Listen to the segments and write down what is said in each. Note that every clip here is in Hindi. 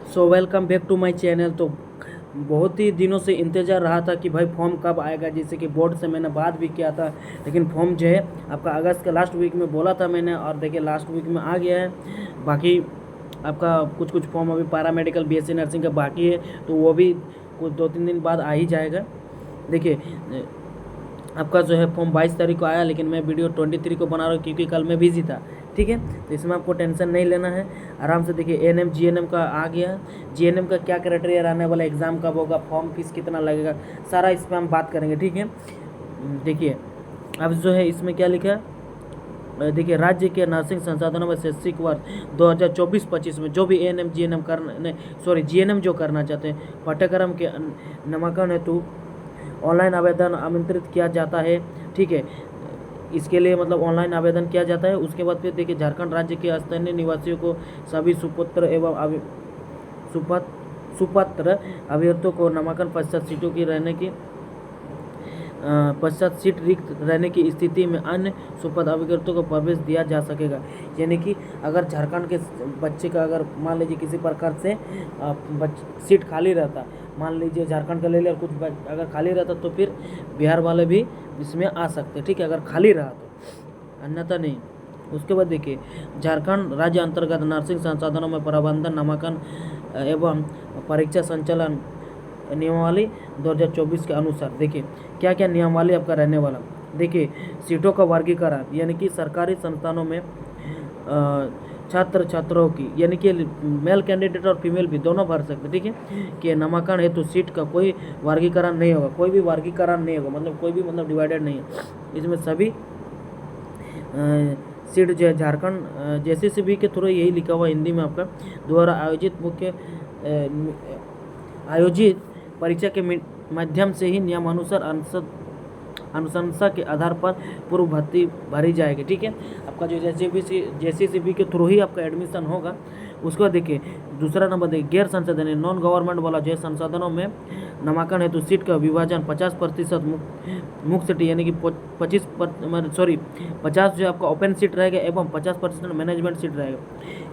So welcome back to my channel. तो बहुत ही दिनों से इंतज़ार रहा था कि भाई फॉर्म कब आएगा। जैसे कि बोर्ड से मैंने बात भी किया था, लेकिन फॉर्म जो है आपका अगस्त के लास्ट वीक में बोला था मैंने, और देखिए लास्ट वीक में आ गया है। बाकी आपका कुछ कुछ फॉर्म अभी पैरामेडिकल बीएससी नर्सिंग का बाकी है, तो वो भी कुछ 2-3 दिन बाद आ ही जाएगा। देखिए आपका जो है फॉर्म 22 तारीख को आया, लेकिन मैं वीडियो 23 को बना रहा हूँ क्योंकि कल मैं बिजी था। ठीक है, तो इसमें आपको टेंशन नहीं लेना है, आराम से देखिए। एएनएम जीएनएम का आ गया। जीएनएम का क्या क्राइटेरिया रहने वाला, एग्ज़ाम कब होगा, फॉर्म फीस कितना लगेगा, सारा इस पर हम बात करेंगे। ठीक है, देखिए अब जो है इसमें क्या लिखा है, देखिए राज्य के नर्सिंग संसाधनों में शैक्षिक वर्ष 2024-25 में जो भी एएनएम जीएनएम जीएनएम जो करना चाहते हैं, पाठ्यक्रम के नामांकन हेतु ऑनलाइन आवेदन आमंत्रित किया जाता है। ठीक है, इसके लिए मतलब ऑनलाइन आवेदन किया जाता है। उसके बाद फिर देखिए झारखंड राज्य के स्थानीय निवासियों को सभी सुपुत्र एवं सुपात्र अभ्यर्थियों को नामांकन पश्चात सीटों की रहने की पश्चात सीट रिक्त रहने की स्थिति में अन्य सुपथ अभ्यर्थियों को प्रवेश दिया जा सकेगा। यानी कि अगर झारखंड के बच्चे का अगर मान लीजिए किसी प्रकार से सीट खाली रहता, मान लीजिए झारखंड का ले लिया, कुछ अगर खाली रहता तो फिर बिहार वाले भी इसमें आ सकते। ठीक है, अगर खाली रहा तो, अन्यथा नहीं। उसके बाद देखिए झारखंड राज्य अंतर्गत नर्सिंग संसाधनों में प्रबंधन नामांकन एवं परीक्षा संचालन नियमावली 2024 के अनुसार देखिए क्या क्या नियमावली आपका रहने वाला। देखिए सीटों का वर्गीकरण, यानी कि सरकारी संस्थानों में छात्र छात्राओं की, यानी कि मेल कैंडिडेट और फीमेल भी दोनों भर सकते। ठीक है, कि नामांकन हेतु सीट का कोई वर्गीकरण नहीं होगा, कोई भी वर्गीकरण नहीं होगा, मतलब कोई भी मतलब डिवाइडेड नहीं है। इसमें सभी सीट जो है झारखंड जेसीसीबी के थ्रू, यही लिखा हुआ हिंदी में आपका, द्वारा आयोजित परीक्षा के माध्यम से ही नियमानुसार अनुशंसा के आधार पर पूर्व भर्ती भरी जाएगी। ठीक है, आपका जो जेसीसीबी के थ्रू ही आपका एडमिशन होगा। उसके बाद देखिए दूसरा नंबर देखिए गैर संसाधन नॉन गवर्नमेंट वाला जो है संसाधनों में नामांकन हेतु सीट का विभाजन 50% मुक्त सीट, यानी कि 50 जो आपका ओपन सीट रहेगा एवं 50% मैनेजमेंट सीट रहेगा।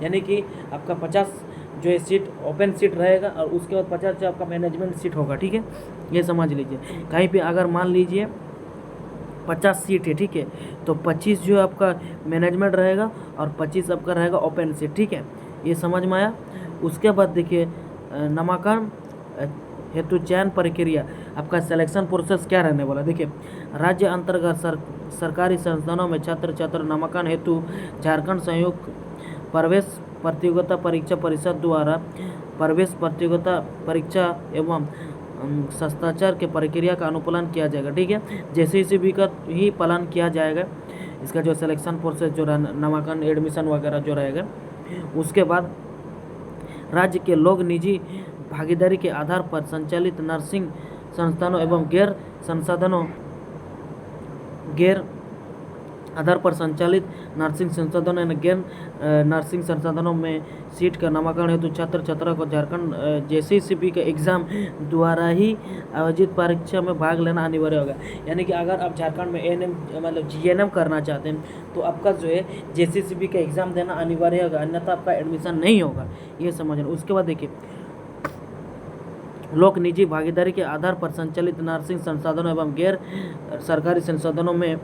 यानी कि आपका 50 जो है सीट ओपन सीट रहेगा और उसके बाद 50 जो आपका मैनेजमेंट सीट होगा। ठीक है, ये समझ लीजिए। कहीं पे अगर मान लीजिए 50 सीट है, ठीक है, तो 25 जो आपका मैनेजमेंट रहेगा और 25 आपका रहेगा ओपन सीट। ठीक है, ये समझ में आया। उसके बाद देखिए नामांकन हेतु चयन प्रक्रिया, आपका सिलेक्शन प्रोसेस क्या रहने वाला। देखिए राज्य अंतर्गत सरकारी संस्थानों में छात्र छात्र नामांकन हेतु झारखंड संयुक्त प्रवेश प्रतियोगिता परीक्षा परिषद द्वारा प्रवेश प्रतियोगिता परीक्षा एवं शिष्टाचार के प्रक्रिया का अनुपालन किया जाएगा। ठीक है, जेसीसीबी का ही पालन किया जाएगा। इसका जो सिलेक्शन प्रोसेस जो नामांकन एडमिशन वगैरह जो रहेगा, उसके बाद राज्य के लोग निजी भागीदारी के आधार पर संचालित नर्सिंग संस्थानों एवं गैर आधार पर संचालित नर्सिंग संसाधनों यानी गैर नर्सिंग संसाधनों में सीट का नामांकन हेतु छात्र छात्रा को झारखंड जेसीसीबी के एग्ज़ाम द्वारा ही आयोजित परीक्षा में भाग लेना अनिवार्य होगा। यानी कि अगर आप झारखंड में एएनएम मतलब जीएनएम करना चाहते हैं तो आपका जो है जेसीसीबी का एग्ज़ाम देना अनिवार्य होगा, अन्यथा आपका एडमिशन नहीं होगा, ये समझना। उसके बाद देखिए लोक निजी भागीदारी के आधार पर संचालित नर्सिंग संसाधनों एवं गैर सरकारी संसाधनों में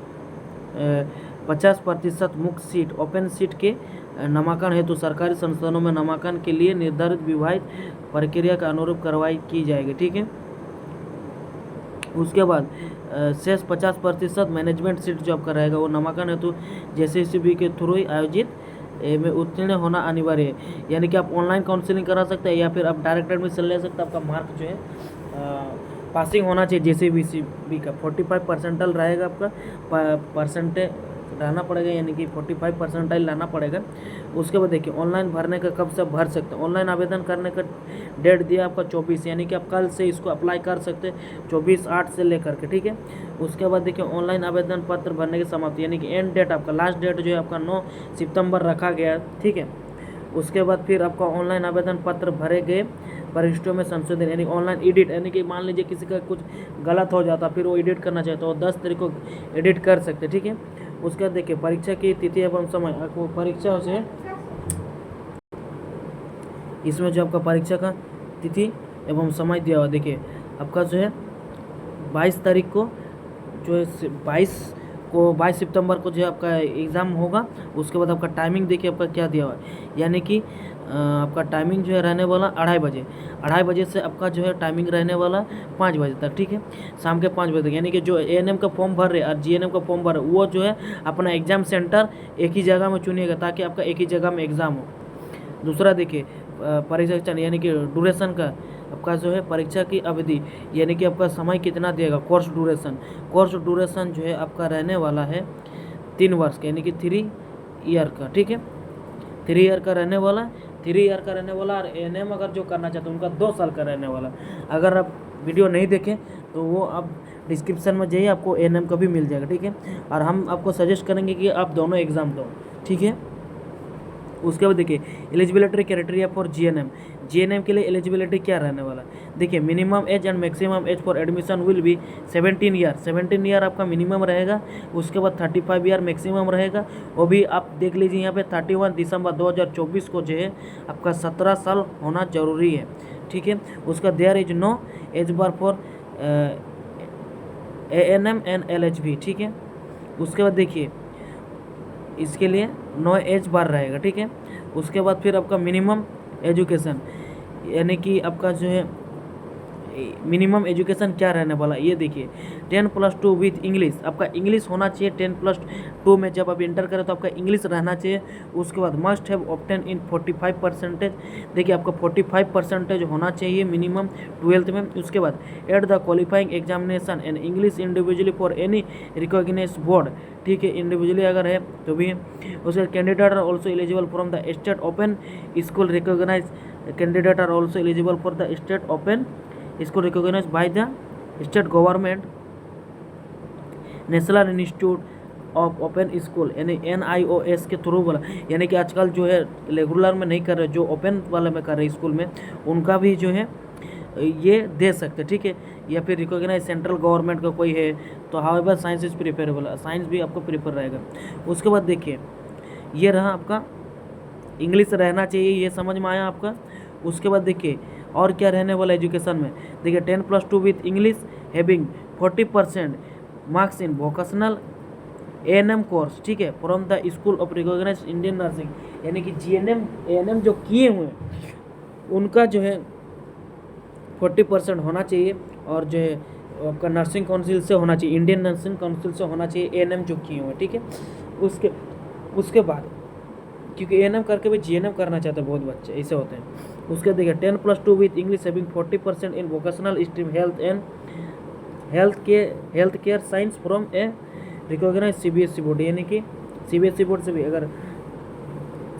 50% मुक्त सीट ओपन सीट के नामांकन हेतु सरकारी संस्थानों में नामांकन के लिए निर्धारित विवाहित प्रक्रिया का अनुरूप कार्रवाई की जाएगी। ठीक है, उसके बाद शेष 50% मैनेजमेंट सीट जो आपका रहेगा वो नामांकन हेतु जेसीसीबी के थ्रू ही आयोजित में उत्तीर्ण होना अनिवार्य है। यानी कि आप ऑनलाइन काउंसलिंग करा सकते हैं या फिर आप डायरेक्ट एडमिशन ले सकते हैं। आपका मार्क जो है पासिंग होना चाहिए जेसीसीबी का 45 परसेंटाइल रहेगा, आपका परसेंटेज रहना पड़ेगा, यानी कि 45 परसेंटाइल लाना पड़ेगा। उसके बाद देखिए ऑनलाइन भरने का कब से भर सकते हैं। ऑनलाइन आवेदन करने का डेट दिया आपका 24, यानी कि आप कल से इसको अप्लाई कर सकते हैं 24/8 से लेकर के। ठीक है, उसके बाद देखिए ऑनलाइन आवेदन पत्र भरने की समाप्ति, यानी कि एंड डेट आपका लास्ट डेट जो है आपका 9 सितंबर रखा गया। ठीक है, उसके बाद फिर आपका ऑनलाइन आवेदन पत्र भरे गए प्रविष्टियों में संशोधन, यानी ऑनलाइन एडिट, यानी कि मान लीजिए किसी का कुछ गलत हो जाता फिर वो एडिट करना चाहता है तो 10 तारीख को एडिट कर सकते। ठीक है, उसके बाद देखिए परीक्षा की तिथि एवं समय, आपको परीक्षा से इसमें जो आपका परीक्षा का तिथि एवं समय दिया हुआ देखिए, आपका जो है 22 तारीख को जो है 22 सितंबर को जो है आपका एग्ज़ाम होगा। उसके बाद आपका टाइमिंग देखिए आपका क्या दिया हुआ है, यानी कि आपका टाइमिंग जो है रहने वाला 2:30 बजे से आपका जो है टाइमिंग रहने वाला 5 बजे तक, ठीक है, शाम के 5 बजे तक। यानी कि जो एएनएम का फॉर्म भर रहे और जीएनएम का फॉर्म भर रहे वो जो है अपना एग्ज़ाम सेंटर एक ही जगह में चुनिएगा ताकि आपका एक ही जगह में एग्ज़ाम हो। दूसरा देखिए परीक्षा यानी कि ड्यूरेशन का आपका जो है परीक्षा की अवधि यानी कि आपका समय कितना देगा, कोर्स ड्यूरेशन जो है आपका रहने वाला है 3 वर्ष का, यानी कि 3 ईयर का, ठीक है, 3 ईयर का रहने वाला और एएनएम अगर जो करना चाहते हैं उनका 2 साल का रहने वाला। अगर आप वीडियो नहीं देखें तो वो आप डिस्क्रिप्शन में जाइए, आपको एएनएम का भी मिल जाएगा, ठीक है। और हम आपको सजेस्ट करेंगे कि आप दोनों एग्ज़ाम दो, ठीक है। उसके बाद देखिए एलिजिबिलिटी क्राइटेरिया फॉर जीएनएम के लिए एलिजिबिलिटी क्या रहने वाला देखिए, minimum age and maximum age for admission will be 17 year आपका मिनिमम रहेगा। उसके बाद 35 ईयर मैक्सिमम रहेगा। वो भी आप देख लीजिए यहाँ पे 31 दिसंबर 2024 को जो है आपका 17 साल होना जरूरी है, ठीक है। उसका there is no age bar for ANM and LHB, ठीक है। उसके बाद देखिए इसके लिए 9 एज बार रहेगा, ठीक है। उसके बाद फिर आपका मिनिमम एजुकेशन यानी कि आपका जो है मिनिमम एजुकेशन क्या रहने वाला ये देखिए, 10+2 विथ इंग्लिश, आपका इंग्लिश होना चाहिए 10+2 में। जब आप इंटर करें तो आपका इंग्लिश रहना चाहिए। उसके बाद मस्ट हैव ऑब्टेन इन 45%, देखिए आपका 45% होना चाहिए मिनिमम 12th में। उसके बाद at the qualifying examination and English individually for any recognised board, ठीक है, इंडिविजुअली अगर है तो भी। उसके candidate are also eligible from the state open school recognise, candidate are also eligible for the state open school recognise by the state government, national institute of open school यानी NIOS के थ्रू वाला, यानी कि आजकल जो है रेगुलर में नहीं कर रहे, जो ओपन वाले में कर रहे स्कूल में, उनका भी जो है ये दे सकते, ठीक है। या फिर रिकॉग्नाइज सेंट्रल गवर्नमेंट का कोई है तो however science is preferable, science भी आपको प्रिफर रहेगा। उसके बाद देखिए ये रहा आपका इंग्लिश रहना चाहिए, ये समझ में आया आपका। उसके बाद देखिए और क्या रहने वाला एजुकेशन में देखिए, 10+2 with English having 40% marks in vocational ANM course, ठीक है, from the school of recognised Indian nursing, यानी कि जीएनएम एएनएम जो किए हुए हैं उनका जो है 40% होना चाहिए। और जो है आपका नर्सिंग काउंसिल से होना चाहिए, इंडियन नर्सिंग काउंसिल से होना चाहिए एएनएम जो किए हुए हैं, ठीक है। उसके बाद क्योंकि एएनएम करके भी जीएनएम करना चाहते हैं बहुत बच्चे, ऐसे होते हैं। उसके देखिए 10+2 with English having 40% in vocational stream health care science from a recognise CBSE board, यानी कि CBSE बोर्ड से भी अगर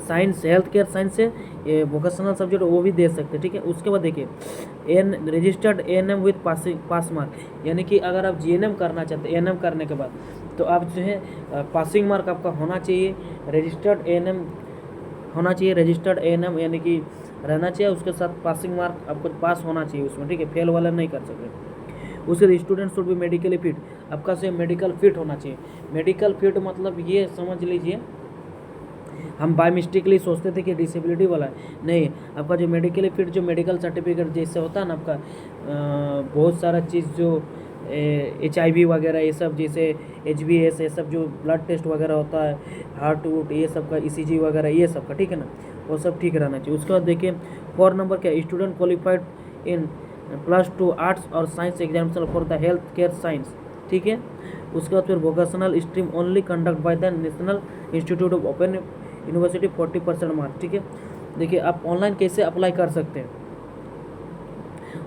साइंस हेल्थ केयर साइंस से ये वोकेशनल सब्जेक्ट वो भी दे सकते हैं, ठीक है। उसके बाद देखिए registered ANM with pass mark, यानी कि अगर आप जीएनएम करना चाहते हैं एएनएम करने के बाद तो आप जो है पासिंग मार्क आपका होना चाहिए, रजिस्टर्ड एएनएम होना चाहिए, रजिस्टर्ड एएनएम यानी कि रहना चाहिए, उसके साथ पासिंग मार्क आपको पास होना चाहिए उसमें, ठीक है, फेल वाला नहीं कर सकते। उसके student should be medically fit, आपका से मेडिकल फिट होना चाहिए। मेडिकल फिट मतलब ये समझ लीजिए, हम बाय मिस्टेकली सोचते थे कि डिसेबिलिटी वाला है, नहीं, आपका जो मेडिकली फिट जो मेडिकल सर्टिफिकेट जैसे होता है ना आपका बहुत सारा चीज़ जो HIV वगैरह ये सब, जैसे HBS ये सब जो ब्लड टेस्ट वगैरह होता है, हार्ट वूट ये सब का ECG वगैरह ये सब का, ठीक है ना, वो सब ठीक रहना चाहिए। उसके बाद देखिए 4 नंबर क्या, स्टूडेंट क्वालिफाइड इन +2 आर्ट्स और science examination for the health care science, ठीक है। उसके बाद फिर vocational stream only conduct by the national institute of open university 40% marks, ठीक है। देखिए आप ऑनलाइन कैसे अप्लाई कर सकते हैं,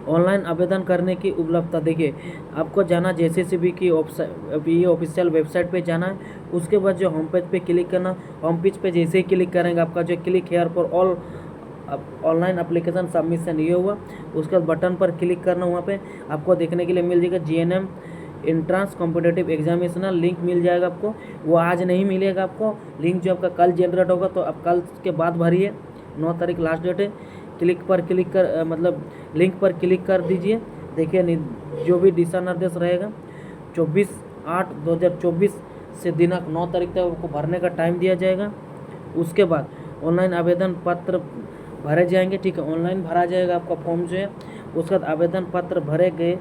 ऑनलाइन आवेदन करने की उपलब्धता देखिए, आपको जाना JCCB की ये ऑफिशियल वेबसाइट पे जाना है। उसके बाद जो होम पेज पे क्लिक करना, होम पेज पे जैसे ही क्लिक करेंगे आपका जो click here for all online application submission ये हुआ। उसके बाद बटन पर क्लिक करना, वहाँ पे आपको देखने के लिए मिल जाएगा GNM entrance competitive examination link मिल जाएगा आपको। वो आज नहीं मिलेगा आपको, लिंक जो आपका कल जनरेट होगा, तो आप कल के बाद भरिए, 9 तारीख लास्ट डेट है। लिंक पर क्लिक कर दीजिए। देखिए जो भी दिशा निर्देश रहेगा 24/8/2024 से दिनांक 9 तारीख तक आपको भरने का टाइम दिया जाएगा। उसके बाद ऑनलाइन आवेदन पत्र भरे जाएंगे, ठीक है। ऑनलाइन भरा जाएगा आपका फॉर्म जो है। उसके बाद आवेदन पत्र भरे गए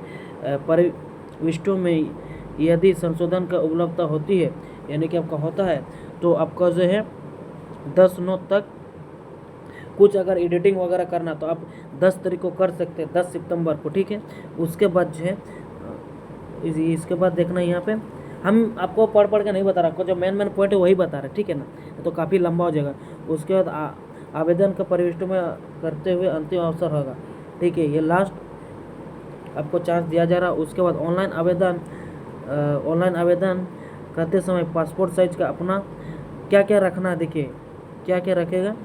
परिविष्टों में यदि संशोधन का उपलब्धता होती है, यानी कि आपका होता है, तो आपका जो है 10/9 तक कुछ अगर एडिटिंग वगैरह करना तो आप 10 तारीख को कर सकते हैं, 10 सितंबर को, ठीक है। उसके बाद जो है इसके बाद देखना यहाँ पे हम आपको पढ़ के नहीं बता रहा, आपको जो मेन पॉइंट है वही बता रहे, ठीक है ना, तो काफ़ी लंबा हो जाएगा। उसके बाद आवेदन का प्रविष्टों में करते हुए अंतिम अवसर होगा, ठीक है। ये लास्ट आपको चांस दिया जा रहा है। उसके बाद ऑनलाइन आवेदन करते समय पासपोर्ट साइज का अपना क्या क्या रखना है, देखिए क्या क्या रखेगा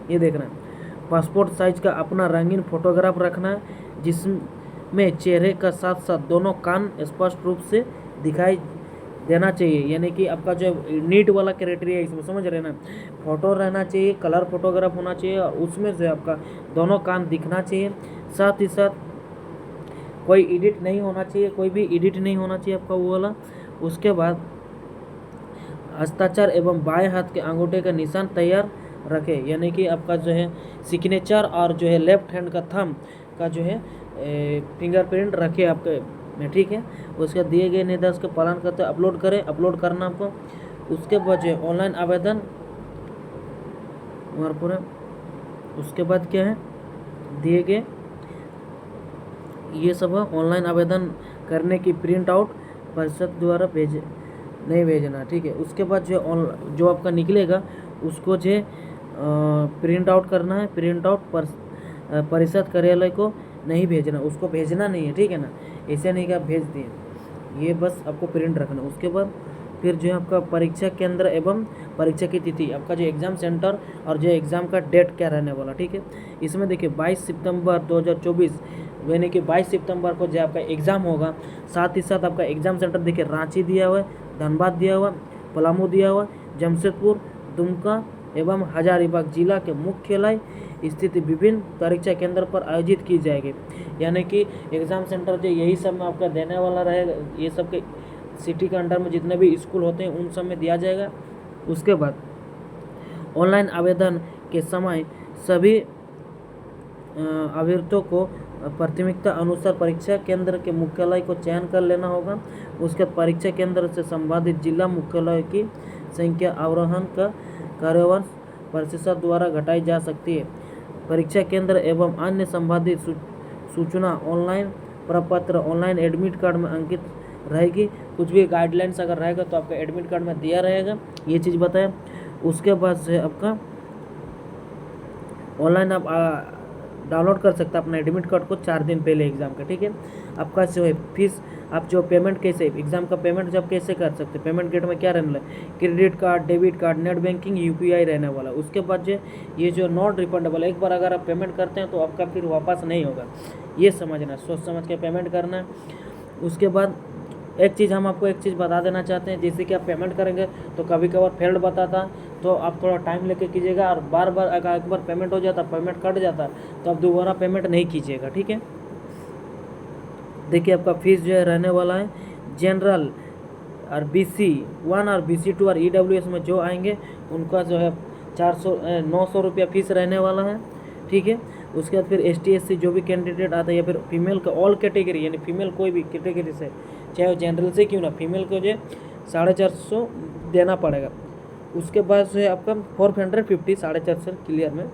ये देखना है। पासपोर्ट साइज का अपना रंगीन फोटोग्राफ रखना है, जिसमें चेहरे का साथ साथ दोनों कान स्पष्ट रूप से दिखाई देना चाहिए, यानी कि आपका जो नीट वाला क्राइटेरिया इसमें समझ रहे ना, फोटो रहना चाहिए, कलर फोटोग्राफ होना चाहिए, और उसमें से आपका दोनों कान दिखना चाहिए। साथ ही साथ कोई एडिट नहीं होना चाहिए, कोई भी एडिट नहीं होना चाहिए आपका वो वाला। उसके बाद हस्ताक्षर एवं बाएं हाथ के अंगूठे का निशान तैयार रखें, यानी कि आपका जो है सिग्नेचर और जो है लेफ्ट हैंड का थंब का जो है फिंगरप्रिंट रखे आपके में, ठीक है। उसके दिए गए निर्देश का पालन करते अपलोड करें, अपलोड करना आपको। उसके बाद जो है ऑनलाइन आवेदन और पूरा, उसके बाद क्या है दिए गए ये सब ऑनलाइन आवेदन करने की प्रिंट आउट परिषद द्वारा नहीं भेजना, ठीक है। उसके बाद जो आपका निकलेगा उसको जो प्रिंट आउट करना है, प्रिंट आउट परिषद कार्यालय को नहीं भेजना, उसको भेजना नहीं है, ठीक है ना, ऐसे नहीं कि आप भेज दिए, ये बस आपको प्रिंट रखना। उसके बाद फिर जो है आपका परीक्षा केंद्र एवं परीक्षा की तिथि, आपका जो एग्ज़ाम सेंटर और जो एग्ज़ाम का डेट क्या रहने वाला, ठीक है। इसमें देखिए 22 सितंबर 2024, यानी कि 22 सितंबर को जो आपका एग्ज़ाम होगा। साथ ही साथ आपका एग्ज़ाम सेंटर देखिए रांची दिया हुआ है, धनबाद दिया हुआ, पलामू दिया हुआ, जमशेदपुर, दुमका एवं हजारीबाग जिला के मुख्यालय स्थित विभिन्न परीक्षा केंद्र पर आयोजित की जाएगी, यानी कि एग्ज़ाम सेंटर जो यही सब में आपका देने वाला रहेगा। ये सब के सिटी के अंडर में जितने भी स्कूल होते हैं उन सब में दिया जाएगा। उसके बाद ऑनलाइन आवेदन के समय सभी अभ्यर्थियों को प्राथमिकता अनुसार परीक्षा केंद्र के मुख्यालय को चयन कर लेना होगा। उसके बाद परीक्षा केंद्र से संबंधित जिला मुख्यालय की संख्या आरोहण का कार्यवर्ष प्रतिशत द्वारा घटाई जा सकती है। परीक्षा केंद्र एवं अन्य संबंधित सूचना ऑनलाइन प्रपत्र, ऑनलाइन एडमिट कार्ड में अंकित रहेगी। कुछ भी गाइडलाइंस अगर रहेगा तो आपका एडमिट कार्ड में दिया रहेगा, ये चीज़ बताया। उसके बाद से आपका ऑनलाइन आप डाउनलोड कर सकते हैं अपना एडमिट कार्ड को 4 दिन पहले एग्ज़ाम का, ठीक है। आपका जो है फीस, आप जो पेमेंट कैसे एग्ज़ाम का पेमेंट जब कैसे कर सकते हैं, पेमेंट गेट में क्या रहने वाला है, credit card, debit card, net banking, UPI रहने वाला। उसके बाद जो ये जो नॉट रिफंडेबल, एक बार अगर आप पेमेंट करते हैं तो आपका फिर वापस नहीं होगा, ये समझना, सोच समझ के पेमेंट करना है। उसके बाद एक चीज़ हम आपको एक चीज़ बता देना चाहते हैं, जैसे कि आप पेमेंट करेंगे तो कभी कभार फेल्ड बताता, तो आप थोड़ा टाइम लेके कीजिएगा, और बार बार अगर एक बार पेमेंट हो जाता, पेमेंट कट जाता, तो आप दोबारा पेमेंट नहीं कीजिएगा, ठीक है। देखिए आपका फीस जो है रहने वाला है, जनरल और BC1 और BC2 और EWS में जो आएंगे उनका जो है 900 रुपया फीस रहने वाला है, ठीक है। उसके बाद फिर ST SC जो भी कैंडिडेट आता है, या फिर फीमेल का ऑल कैटेगरी, यानी फीमेल कोई भी कैटेगरी से, चाहे वो जनरल से क्यों ना, फीमेल को जो 450 देना पड़ेगा। उसके बाद जो है आपका 450 450 क्लियर में।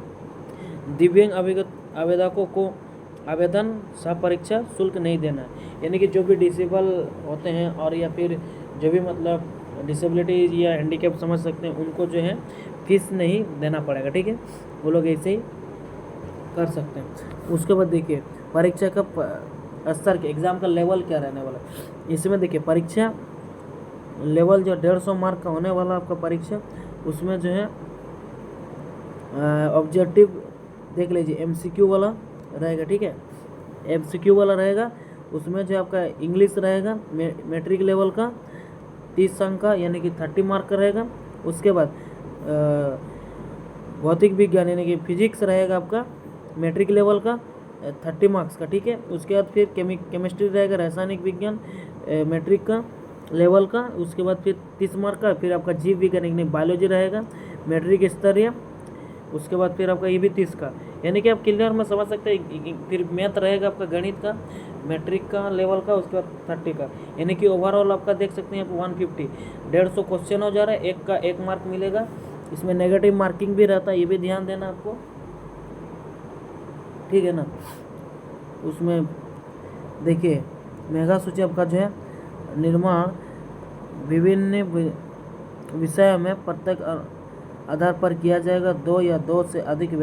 दिव्यांग आवेदकों को आवेदन सह परीक्षा शुल्क नहीं देना है, यानी कि जो भी डिसेबल होते हैं और या फिर जो भी मतलब डिसेबिलिटी या हैंडीकैप समझ सकते हैं, उनको जो है फीस नहीं देना पड़ेगा, ठीक है। वो लोग ऐसे ही कर सकते हैं। उसके बाद देखिए परीक्षा का स्तर के एग्ज़ाम का लेवल क्या रहने वाला है। इसमें देखिए परीक्षा लेवल जो 150 मार्क का होने वाला आपका परीक्षा, उसमें जो है ऑब्जेक्टिव देख लीजिए MCQ वाला रहेगा, ठीक है, MCQ वाला रहेगा। उसमें जो आपका इंग्लिश रहेगा मैट्रिक लेवल का 30 अंक का, यानी कि 30 मार्क का रहेगा। उसके बाद भौतिक विज्ञान यानी कि फिजिक्स रहेगा आपका मैट्रिक लेवल का 30 मार्क्स का, ठीक है। उसके बाद फिर केमिस्ट्री रहेगा, रासायनिक विज्ञान मैट्रिक का लेवल का। उसके बाद फिर 30 मार्क का, फिर आपका जीव विज्ञान यानी बायोलॉजी रहेगा मैट्रिक स्तरीय उसके बाद फिर आपका EB 30 का, यानी कि आप क्लियर में समझ सकते हैं। फिर मैथ रहेगा आपका गणित का, मैट्रिक का लेवल का, उसके बाद 30 का, यानी कि ओवरऑल आपका देख सकते हैं आप 150 150 क्वेश्चन हो जा रहा है। एक का 1 मार्क मिलेगा। इसमें नेगेटिव मार्किंग भी रहता है, ये भी ध्यान देना आपको, ठीक है ना। उसमें देखिए मेगा सूची आपका जो है निर्माण विभिन्न विषय में प्रत्येक आधार पर किया जाएगा। 2 या 2 से अधिक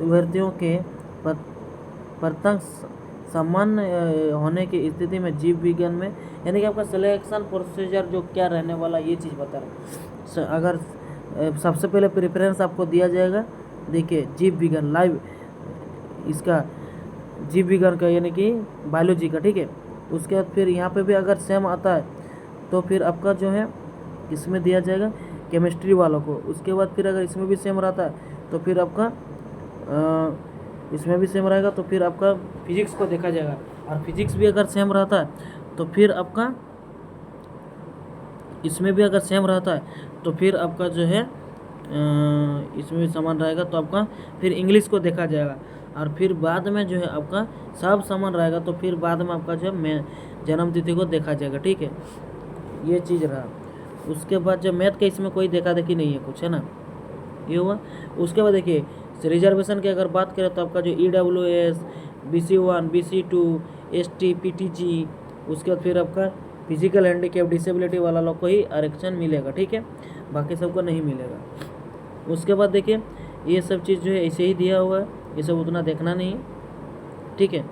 अभ्यर्थियों के प्रत्येक सामान्य होने की स्थिति में जीव विज्ञान में, यानी कि आपका सिलेक्शन प्रोसीजर जो क्या रहने वाला ये चीज़ बता रहा है। अगर सबसे पहले प्रेफरेंस आपको दिया जाएगा, देखिए जीव विज्ञान लाइव, इसका जीव विज्ञान का यानी कि बायोलॉजी का, ठीक है। उसके बाद फिर यहाँ पे भी अगर सेम आता है तो फिर आपका जो है इसमें दिया जाएगा केमिस्ट्री वालों को। उसके बाद फिर अगर इसमें भी सेम रहता है तो फिर आपका इसमें भी सेम रहेगा, तो फिर आपका फिजिक्स को देखा जाएगा। और फिजिक्स भी अगर सेम रहता है तो फिर आपका इसमें भी अगर सेम रहता है तो फिर आपका जो है इसमें भी समान रहेगा, तो आपका फिर इंग्लिश को देखा जाएगा। और फिर बाद में जो है आपका सब समान रहेगा, तो फिर बाद में आपका जो है जन्म तिथि को देखा जाएगा, ठीक है। ये चीज़ रहा। उसके बाद जो मैथ का इसमें कोई देखा देखी नहीं है कुछ, है ना, ये हुआ। उसके बाद देखिए रिजर्वेशन की अगर बात करें तो आपका जो EWS, BC1, BC2, ST, PTG, उसके बाद फिर आपका फिजिकल हैंडीकैप डिसेबिलिटी वाला लोग को ही आरक्षण मिलेगा, ठीक है, बाकी सबको नहीं मिलेगा। उसके बाद देखिए ये सब चीज़ जो है ऐसे ही दिया हुआ है, ये सब उतना देखना नहीं है, ठीक है।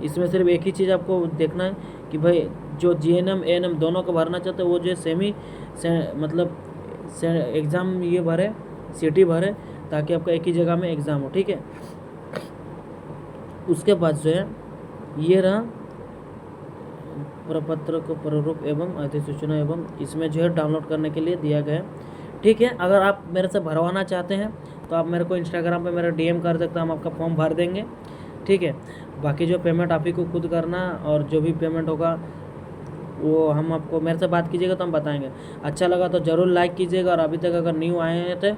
इसमें सिर्फ एक ही चीज़ आपको देखना है कि भाई जो GNM ANM दोनों को भरना चाहते हैं वो जो है मतलब एग्ज़ाम ये भरे, CT भरे, ताकि आपका एक ही जगह में एग्ज़ाम हो, ठीक है। उसके बाद जो है ये रहा प्रपत्र को प्रारूप एवं अधिसूचना एवं इसमें जो है डाउनलोड करने के लिए दिया गया है, ठीक है। अगर आप मेरे से भरवाना चाहते हैं तो आप मेरे को इंस्टाग्राम पे मेरा DM कर सकते हैं, हम आपका फॉर्म भर देंगे, ठीक है। बाकी जो पेमेंट आप ही को खुद करना, और जो भी पेमेंट होगा वो हम आपको मेरे से बात कीजिएगा तो हम बताएंगे। अच्छा लगा तो ज़रूर लाइक कीजिएगा, और अभी तक अगर न्यू आए थे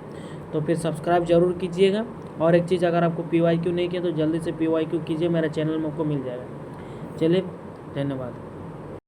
तो फिर सब्सक्राइब ज़रूर कीजिएगा। और एक चीज़, अगर आपको PYQ नहीं किया तो जल्दी से PYQ कीजिए, मेरे चैनल में आपको मिल जाएगा। चलिए, धन्यवाद।